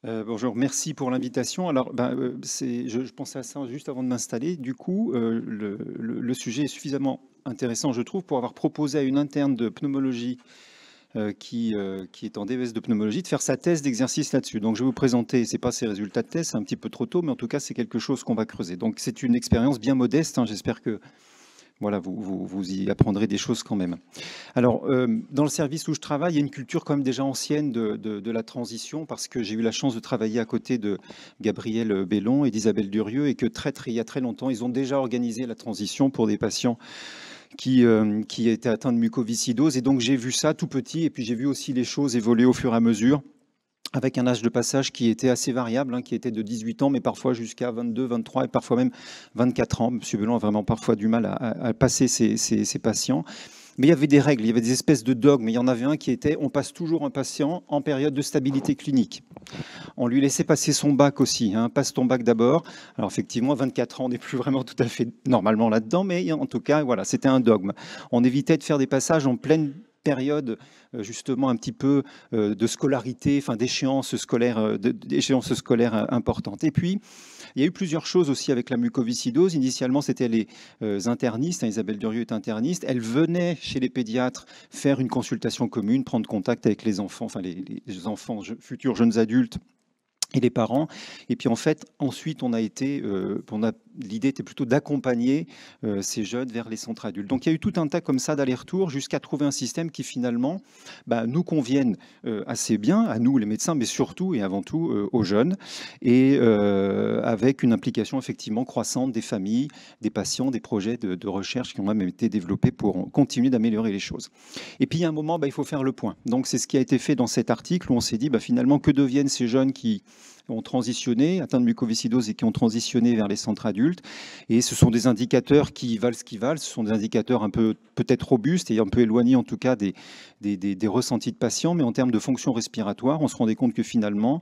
Bonjour, merci pour l'invitation. Alors, je pensais à ça juste avant de m'installer. Du coup, le sujet est suffisamment intéressant, je trouve, pour avoir proposé à une interne de pneumologie qui est en DES de pneumologie de faire sa thèse d'exercice là-dessus. Donc, je vais vous présenter, c'est pas ses résultats de thèse, c'est un petit peu trop tôt, mais en tout cas, c'est quelque chose qu'on va creuser. Donc, c'est une expérience bien modeste, hein. J'espère que voilà, vous y apprendrez des choses quand même. Alors, dans le service où je travaille, il y a une culture quand même déjà ancienne de la transition, parce que j'ai eu la chance de travailler à côté de Gabriel Bellon et d'Isabelle Durieux, et que il y a très longtemps, ils ont déjà organisé la transition pour des patients qui étaient atteints de mucoviscidose. Et donc, j'ai vu ça tout petit, et puis j'ai vu aussi les choses évoluer au fur et à mesure, avec un âge de passage qui était assez variable, hein, qui était de 18 ans, mais parfois jusqu'à 22, 23 et parfois même 24 ans. Monsieur Bellon a vraiment parfois du mal à passer ses patients. Mais il y avait des règles, il y avait des espèces de dogmes. Il y en avait un qui était, on passe toujours un patient en période de stabilité clinique. On lui laissait passer son bac aussi, hein, passe ton bac d'abord. Alors effectivement, 24 ans, on n'est plus vraiment tout à fait normalement là-dedans, mais en tout cas, voilà, c'était un dogme. On évitait de faire des passages en pleine période justement un petit peu de scolarité, enfin d'échéance scolaire importante. Et puis, il y a eu plusieurs choses aussi avec la mucoviscidose. Initialement, c'était les internistes, hein, Isabelle Durieux est interniste. Elle venait chez les pédiatres faire une consultation commune, prendre contact avec les enfants, enfin les enfants, futurs jeunes adultes et les parents. Et puis en fait, ensuite, l'idée était plutôt d'accompagner ces jeunes vers les centres adultes. Donc il y a eu tout un tas comme ça d'aller-retour jusqu'à trouver un système qui finalement nous convienne assez bien, à nous les médecins, mais surtout et avant tout aux jeunes, et avec une implication effectivement croissante des familles, des patients, des projets de recherche qui ont même été développés pour continuer d'améliorer les choses. Et puis, il y a un moment, il faut faire le point. Donc, c'est ce qui a été fait dans cet article où on s'est dit, finalement, que deviennent ces jeunes qui ont transitionné, atteints de mucoviscidose et qui ont transitionné vers les centres adultes. Et ce sont des indicateurs qui valent ce qu'ils valent. Ce sont des indicateurs un peu peut-être robustes et un peu éloignés en tout cas des ressentis de patients. Mais en termes de fonction respiratoire, on se rendait compte que finalement,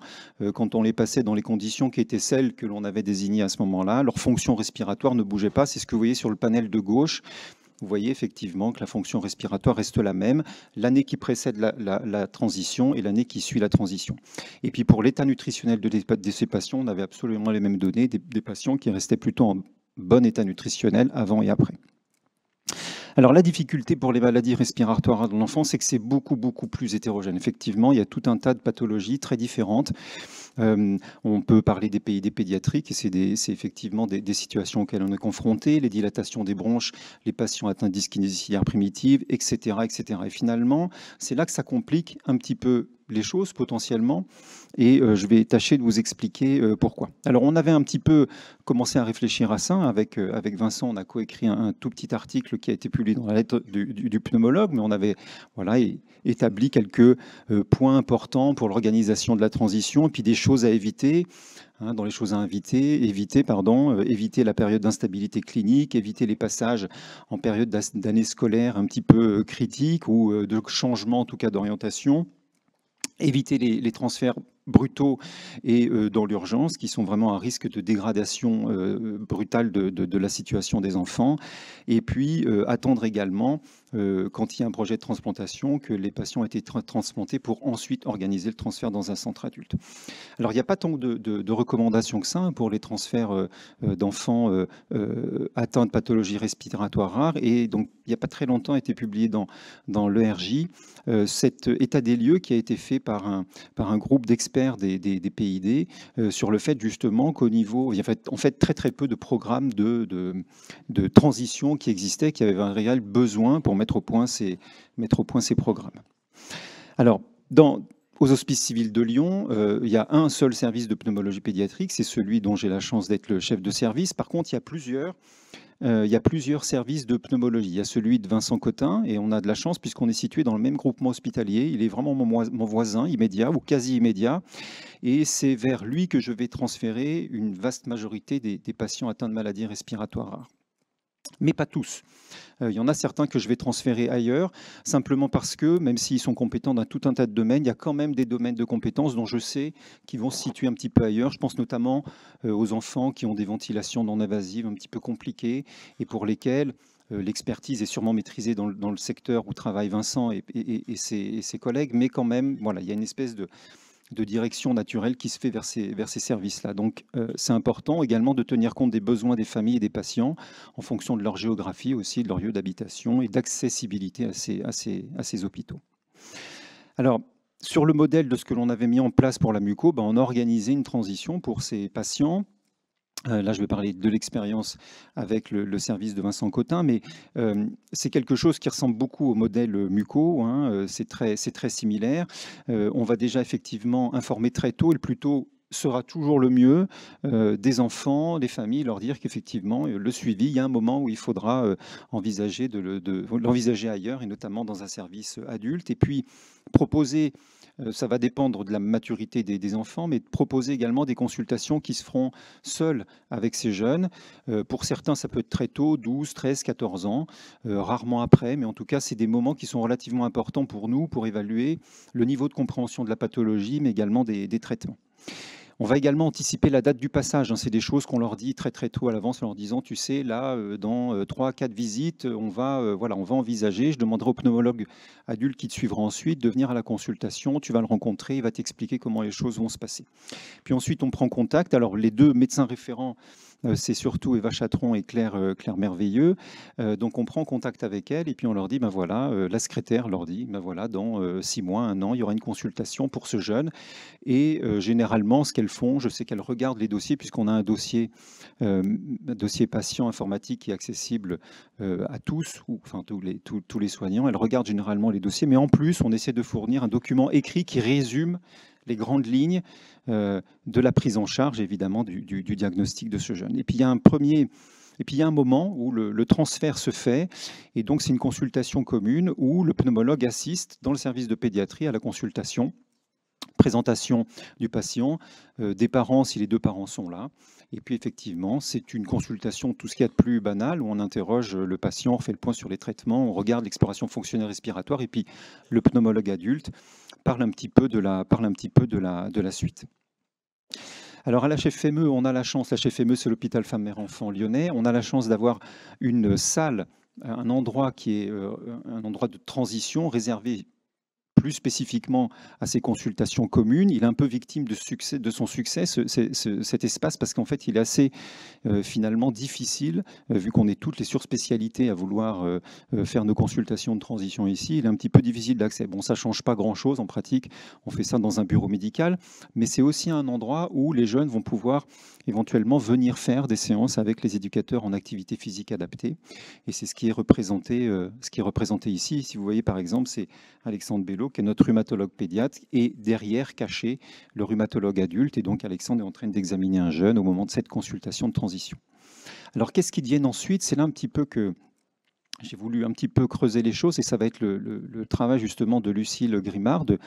quand on les passait dans les conditions qui étaient celles que l'on avait désignées à ce moment-là, leur fonction respiratoire ne bougeait pas. C'est ce que vous voyez sur le panel de gauche. Vous voyez effectivement que la fonction respiratoire reste la même l'année qui précède la transition et l'année qui suit la transition. Et puis pour l'état nutritionnel de ces patients, on avait absolument les mêmes données, des patients qui restaient plutôt en bon état nutritionnel avant et après. Alors la difficulté pour les maladies respiratoires dans l'enfant, c'est que c'est beaucoup, beaucoup plus hétérogène. Effectivement, il y a tout un tas de pathologies très différentes. On peut parler des PID pédiatriques, et c'est effectivement des situations auxquelles on est confronté, les dilatations des bronches, les patients atteints de dyskinésie ciliaire primitive, etc., etc. Et finalement, c'est là que ça complique un petit peu les choses potentiellement, et je vais tâcher de vous expliquer pourquoi. Alors on avait un petit peu commencé à réfléchir à ça avec Vincent. On a coécrit un tout petit article qui a été publié dans la lettre du pneumologue, mais on avait voilà établi quelques points importants pour l'organisation de la transition, et puis des choses à éviter. Hein, dans les choses à éviter la période d'instabilité clinique, éviter les passages en période d'année scolaire un petit peu critique ou de changement en tout cas d'orientation, éviter les transferts brutaux et dans l'urgence, qui sont vraiment un risque de dégradation brutale de la situation des enfants. Et puis, attendre également, quand il y a un projet de transplantation, que les patients aient été transplantés pour ensuite organiser le transfert dans un centre adulte. Alors, il n'y a pas tant de recommandations que ça, hein, pour les transferts d'enfants atteints de pathologies respiratoires rares. Et donc, il n'y a pas très longtemps, a été publié dans l'ERJ cet état des lieux qui a été fait par un groupe d'experts des PID sur le fait justement qu'au niveau, il y avait en fait très très peu de programmes de transition qui existaient, qui avaient un réel besoin pour mettre au point ces programmes. Alors, aux Hospices civils de Lyon, il y a un seul service de pneumologie pédiatrique, c'est celui dont j'ai la chance d'être le chef de service. Par contre, il y a plusieurs services de pneumologie. Il y a celui de Vincent Cotin, et on a de la chance puisqu'on est situé dans le même groupement hospitalier. Il est vraiment mon voisin immédiat ou quasi immédiat. Et c'est vers lui que je vais transférer une vaste majorité des patients atteints de maladies respiratoires rares. Mais pas tous. Il y en a certains que je vais transférer ailleurs, simplement parce que, même s'ils sont compétents dans tout un tas de domaines, il y a quand même des domaines de compétences dont je sais qu'ils vont se situer un petit peu ailleurs. Je pense notamment aux enfants qui ont des ventilations non invasives un petit peu compliquées et pour lesquels l'expertise est sûrement maîtrisée dans le secteur où travaillent Vincent et ses collègues, mais quand même, voilà, il y a une espèce de direction naturelle qui se fait vers ces services-là. Donc, c'est important également de tenir compte des besoins des familles et des patients en fonction de leur géographie aussi, de leur lieu d'habitation et d'accessibilité à ces hôpitaux. Alors, sur le modèle de ce que l'on avait mis en place pour la muco, ben, on a organisé une transition pour ces patients. Là, je vais parler de l'expérience avec le service de Vincent Cotin, mais c'est quelque chose qui ressemble beaucoup au modèle muco, hein, c'est très similaire. On va déjà effectivement informer très tôt, et le plus tôt sera toujours le mieux, des enfants, des familles, leur dire qu'effectivement, le suivi, il y a un moment où il faudra envisager de l'envisager ailleurs, et notamment dans un service adulte. Et puis, proposer ça va dépendre de la maturité des enfants, mais de proposer également des consultations qui se feront seules avec ces jeunes. Pour certains, ça peut être très tôt, 12, 13, 14 ans, rarement après, mais en tout cas, c'est des moments qui sont relativement importants pour nous, pour évaluer le niveau de compréhension de la pathologie, mais également des traitements. On va également anticiper la date du passage, hein. C'est des choses qu'on leur dit très très tôt à l'avance en leur disant, tu sais, là, dans 3 à 4 visites, voilà, on va envisager, je demanderai au pneumologue adulte qui te suivra ensuite de venir à la consultation, tu vas le rencontrer, il va t'expliquer comment les choses vont se passer. Puis ensuite, on prend contact. Alors, les deux médecins référents, c'est surtout Eva Chatron et Claire Merveilleux. Donc, on prend contact avec elles et puis on leur dit, ben voilà, la secrétaire leur dit, ben voilà, dans 6 mois, 1 an, il y aura une consultation pour ce jeune. Et généralement, ce qu'elles font, je sais qu'elles regardent les dossiers, puisqu'on a un dossier patient informatique qui est accessible à tous, ou enfin tous les soignants. Elles regardent généralement les dossiers, mais en plus, on essaie de fournir un document écrit qui résume les grandes lignes de la prise en charge, évidemment, du diagnostic de ce jeune. Et puis, il y a un moment où le transfert se fait, et donc c'est une consultation commune où le pneumologue assiste dans le service de pédiatrie à la consultation, présentation du patient, des parents si les deux parents sont là. Et puis effectivement, c'est une consultation, tout ce qu'il y a de plus banal, où on interroge le patient, on fait le point sur les traitements, on regarde l'exploration fonctionnelle respiratoire, et puis le pneumologue adulte parle un petit peu de la suite. Alors à l'HFME, on a la chance, l'HFME c'est l'hôpital Femmes-Mères-Enfants lyonnais, on a la chance d'avoir une salle, un endroit qui est un endroit de transition réservé plus spécifiquement à ces consultations communes. Il est un peu victime de son succès, cet espace, parce qu'en fait, il est assez finalement difficile, vu qu'on est toutes les surspécialités à vouloir faire nos consultations de transition ici. Il est un petit peu difficile d'accès. Bon, ça ne change pas grand-chose en pratique. On fait ça dans un bureau médical, mais c'est aussi un endroit où les jeunes vont pouvoir éventuellement venir faire des séances avec les éducateurs en activité physique adaptée. Et c'est ce qui est représenté ici. Si vous voyez, par exemple, c'est Alexandre Bello, qui est notre rhumatologue pédiatre, et derrière, caché, le rhumatologue adulte. Et donc, Alexandre est en train d'examiner un jeune au moment de cette consultation de transition. Alors, qu'est-ce qui devient ensuite? C'est là un petit peu que j'ai voulu un petit peu creuser les choses, et ça va être le travail justement de Lucille Grimard, de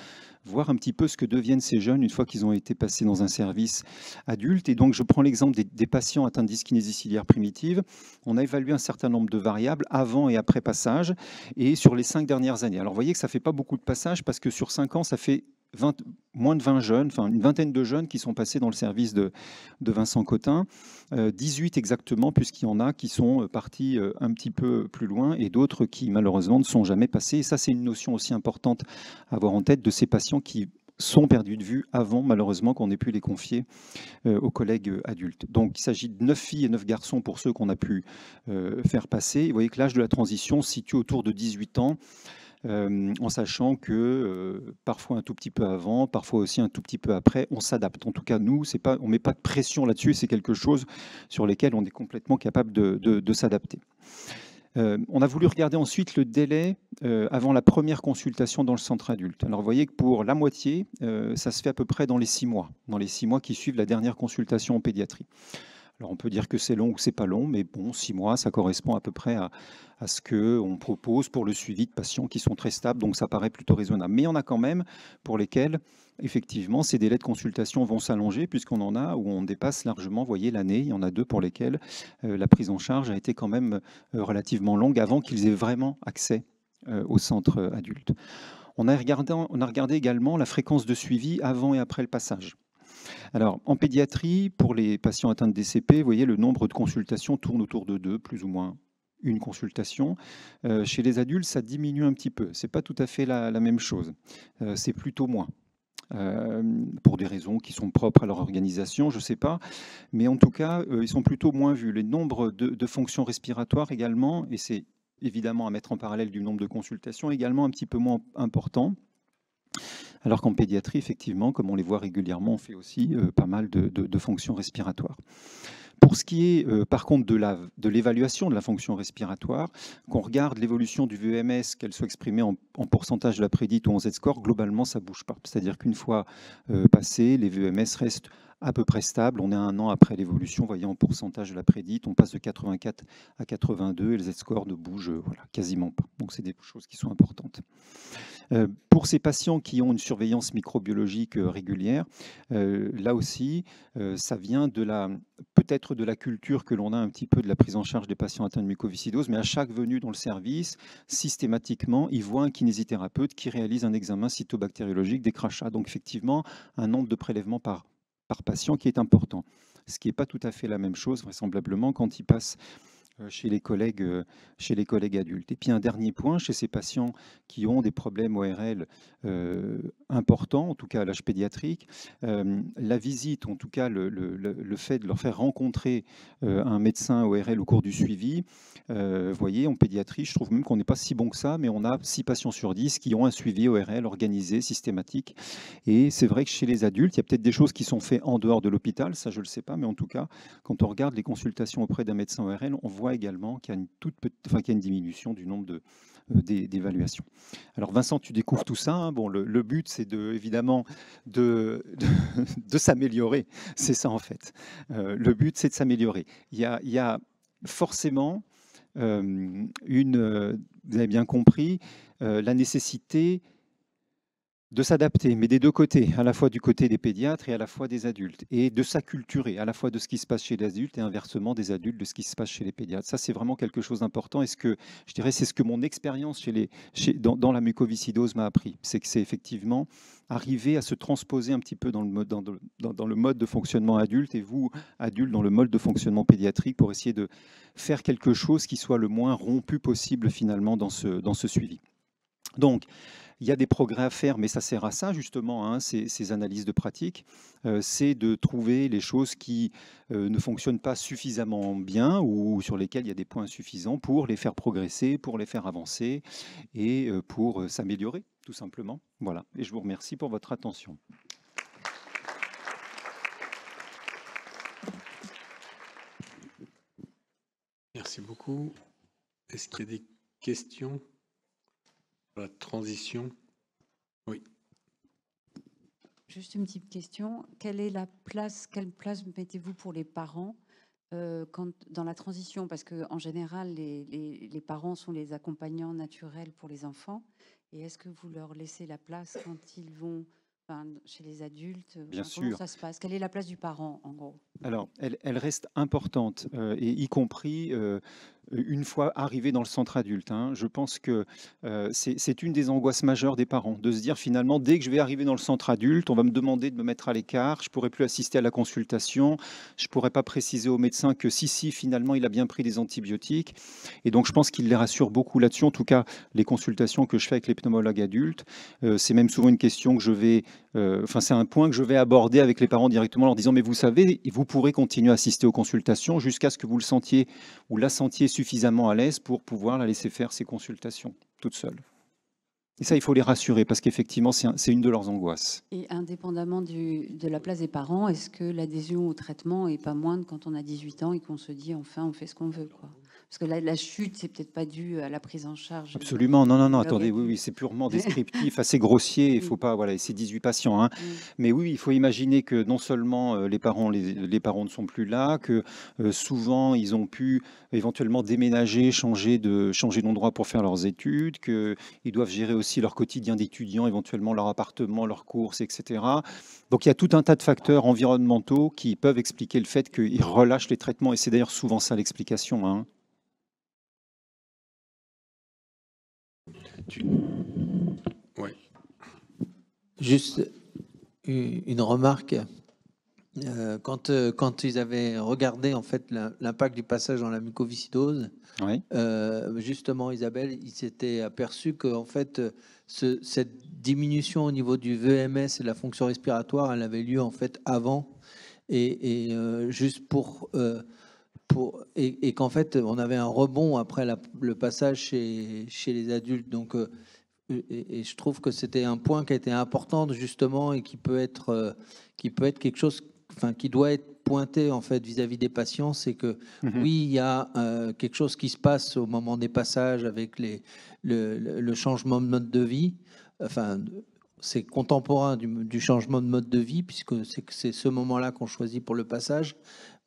voir un petit peu ce que deviennent ces jeunes une fois qu'ils ont été passés dans un service adulte. Et donc, je prends l'exemple des patients atteints de dyskinésie ciliaire primitive. On a évalué un certain nombre de variables avant et après passage, et sur les 5 dernières années. Alors, vous voyez que ça ne fait pas beaucoup de passages, parce que sur 5 ans, ça fait moins de 20 jeunes, enfin une vingtaine de jeunes qui sont passés dans le service de Vincent Cotin, 18 exactement, puisqu'il y en a qui sont partis un petit peu plus loin, et d'autres qui malheureusement ne sont jamais passés. Et ça, c'est une notion aussi importante à avoir en tête, de ces patients qui sont perdus de vue avant, malheureusement, qu'on ait pu les confier aux collègues adultes. Donc, il s'agit de 9 filles et 9 garçons pour ceux qu'on a pu faire passer. Et vous voyez que l'âge de la transition se situe autour de 18 ans, en sachant que parfois un tout petit peu avant, parfois aussi un tout petit peu après, on s'adapte. En tout cas, nous, on ne met pas de pression là-dessus, c'est quelque chose sur lequel on est complètement capable de s'adapter. On a voulu regarder ensuite le délai avant la première consultation dans le centre adulte. Alors, vous voyez que pour la moitié, ça se fait à peu près dans les 6 mois qui suivent la dernière consultation en pédiatrie. Alors, on peut dire que c'est long ou que c'est pas long, mais bon, 6 mois, ça correspond à peu près à ce qu'on propose pour le suivi de patients qui sont très stables, donc ça paraît plutôt raisonnable. Mais il y en a quand même pour lesquels, effectivement, ces délais de consultation vont s'allonger, puisqu'on en a où on dépasse largement, vous voyez, l'année. Il y en a 2 pour lesquels la prise en charge a été quand même relativement longue avant qu'ils aient vraiment accès au centre adulte. On a regardé également la fréquence de suivi avant et après le passage. Alors, en pédiatrie, pour les patients atteints de DCP, vous voyez, le nombre de consultations tourne autour de 2, plus ou moins une consultation. Chez les adultes, ça diminue un petit peu. Ce n'est pas tout à fait la même chose. C'est plutôt moins. pour des raisons qui sont propres à leur organisation, je ne sais pas. Mais en tout cas, ils sont plutôt moins vus. Le nombre de fonctions respiratoires également, et c'est évidemment à mettre en parallèle du nombre de consultations, également un petit peu moins important. Alors qu'en pédiatrie, effectivement, comme on les voit régulièrement, on fait aussi pas mal de fonctions respiratoires. Pour ce qui est par contre de l'évaluation de la fonction respiratoire, qu'on regarde l'évolution du VEMS, qu'elle soit exprimée en pourcentage de la prédite ou en Z-score, globalement ça ne bouge pas. C'est-à-dire qu'une fois passé, les VEMS restent à peu près stables. On est 1 an après l'évolution, vous voyez, en pourcentage de la prédite, on passe de 84 à 82 et le Z-score ne bouge voilà, quasiment pas. Donc c'est des choses qui sont importantes. Pour ces patients qui ont une surveillance microbiologique régulière, là aussi, ça vient peut-être de la culture que l'on a un petit peu de la prise en charge des patients atteints de mucoviscidose, mais à chaque venue dans le service, systématiquement, ils voient un kinésithérapeute qui réalise un examen cytobactériologique des crachats. Donc effectivement, un nombre de prélèvements par patient qui est important. Ce qui n'est pas tout à fait la même chose, vraisemblablement, quand ils passent chez les collègues adultes. Et puis un dernier point, chez ces patients qui ont des problèmes ORL importants, en tout cas à l'âge pédiatrique, la visite, en tout cas le fait de leur faire rencontrer un médecin ORL au cours du suivi, vous voyez, en pédiatrie, je trouve même qu'on n'est pas si bon que ça, mais on a 6 patients sur 10 qui ont un suivi ORL organisé, systématique. Et c'est vrai que chez les adultes, il y a peut-être des choses qui sont faites en dehors de l'hôpital, ça je ne le sais pas, mais en tout cas, quand on regarde les consultations auprès d'un médecin ORL, on voit également qu'il y a qu'il y a une diminution du nombre d'évaluations. Alors Vincent, tu découvres tout ça. Hein. Bon, le but, c'est évidemment de s'améliorer. C'est ça en fait. Le but, c'est de s'améliorer. Il y a forcément vous avez bien compris, la nécessité de s'adapter, mais des deux côtés, à la fois du côté des pédiatres et à la fois des adultes, et de s'acculturer à la fois de ce qui se passe chez les adultes et inversement des adultes de ce qui se passe chez les pédiatres. Ça, c'est vraiment quelque chose d'important. Et je dirais, c'est ce que mon expérience dans la mucoviscidose m'a appris. C'est que c'est effectivement arriver à se transposer un petit peu dans le mode de fonctionnement adulte, et vous, adultes, dans le mode de fonctionnement pédiatrique, pour essayer de faire quelque chose qui soit le moins rompu possible finalement dans ce suivi. Donc, il y a des progrès à faire, mais ça sert à ça justement, hein, ces analyses de pratique. C'est de trouver les choses qui ne fonctionnent pas suffisamment bien ou sur lesquelles il y a des points insuffisants pour les faire progresser, pour les faire avancer et pour s'améliorer, tout simplement. Voilà, et je vous remercie pour votre attention. Merci beaucoup. Est-ce qu'il y a des questions? La transition. Oui. Juste une petite question. Quelle place mettez-vous pour les parents dans la transition? Parce qu'en général, les parents sont les accompagnants naturels pour les enfants. Et est-ce que vous leur laissez la place quand ils vont chez les adultes? Bien Comment sûr. ça se passe? Quelle est la place du parent, en gros? Alors, elle reste importante, et y compris une fois arrivé dans le centre adulte. Hein. Je pense que c'est une des angoisses majeures des parents, de se dire finalement, dès que je vais arriver dans le centre adulte, on va me demander de me mettre à l'écart, je ne pourrai plus assister à la consultation, je ne pourrai pas préciser au médecin que si, finalement, il a bien pris des antibiotiques. Et donc, je pense qu'il les rassure beaucoup là-dessus. En tout cas, les consultations que je fais avec les pneumologues adultes, c'est même souvent une question que je vais... c'est un point que je vais aborder avec les parents directement en leur disant, mais vous savez, vous pourrez continuer à assister aux consultations jusqu'à ce que vous le sentiez ou la sentiez suffisamment à l'aise pour pouvoir la laisser faire ces consultations toute seule. Et ça, il faut les rassurer parce qu'effectivement, c'est une de leurs angoisses. Et indépendamment de la place des parents, est-ce que l'adhésion au traitement est pas moindre quand on a 18 ans et qu'on se dit, enfin, on fait ce qu'on veut, quoi? Parce que la chute, c'est peut-être pas dû à la prise en charge. Absolument, non, attendez, oui, c'est purement descriptif, assez grossier, il faut pas, voilà, c'est 18 patients, hein. Mais oui, il faut imaginer que non seulement les parents ne sont plus là, que souvent ils ont pu éventuellement déménager, changer d'endroit pour faire leurs études, qu'ils doivent gérer aussi leur quotidien d'étudiants, éventuellement leur appartement, leurs courses, etc. Donc il y a tout un tas de facteurs environnementaux qui peuvent expliquer le fait qu'ils relâchent les traitements, et c'est d'ailleurs souvent ça l'explication, hein. Ouais. Juste une remarque. Quand ils avaient regardé en fait l'impact du passage dans la mucoviscidose, Oui. justement, Isabelle, ils s'étaient aperçus que en fait, cette diminution au niveau du VMS et de la fonction respiratoire, elle avait lieu en fait avant juste et qu'en fait, on avait un rebond après le passage chez les adultes. Donc, et je trouve que c'était un point qui a été important justement et qui peut être quelque chose, enfin, qui doit être pointé en fait vis-à-vis des patients, c'est que oui, il y a quelque chose qui se passe au moment des passages avec le changement de mode de vie. Enfin, c'est contemporain du changement de mode de vie puisque c'est ce moment-là qu'on choisit pour le passage.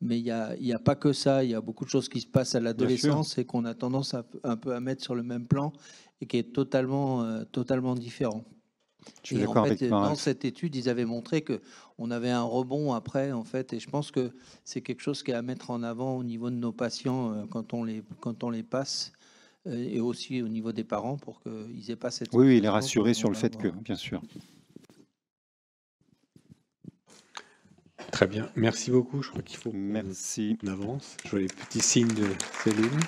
Mais il y a pas que ça. Il y a beaucoup de choses qui se passent à l'adolescence et qu'on a tendance un peu à mettre sur le même plan et qui est totalement différent. Je suis Et en d'accord fait, avec toi, dans Ralph. cette étude, ils avaient montré que on avait un rebond après, en fait, et je pense que c'est quelque chose qui est à mettre en avant au niveau de nos patients quand on les passe, et aussi au niveau des parents pour qu'ils aient pas cette Oui, oui, il est sensation rassuré qu'on sur le va fait que, avoir. bien sûr. Très bien. Merci beaucoup. Je crois qu'il faut qu'on Merci. avance. Je vois les petits signes de Céline.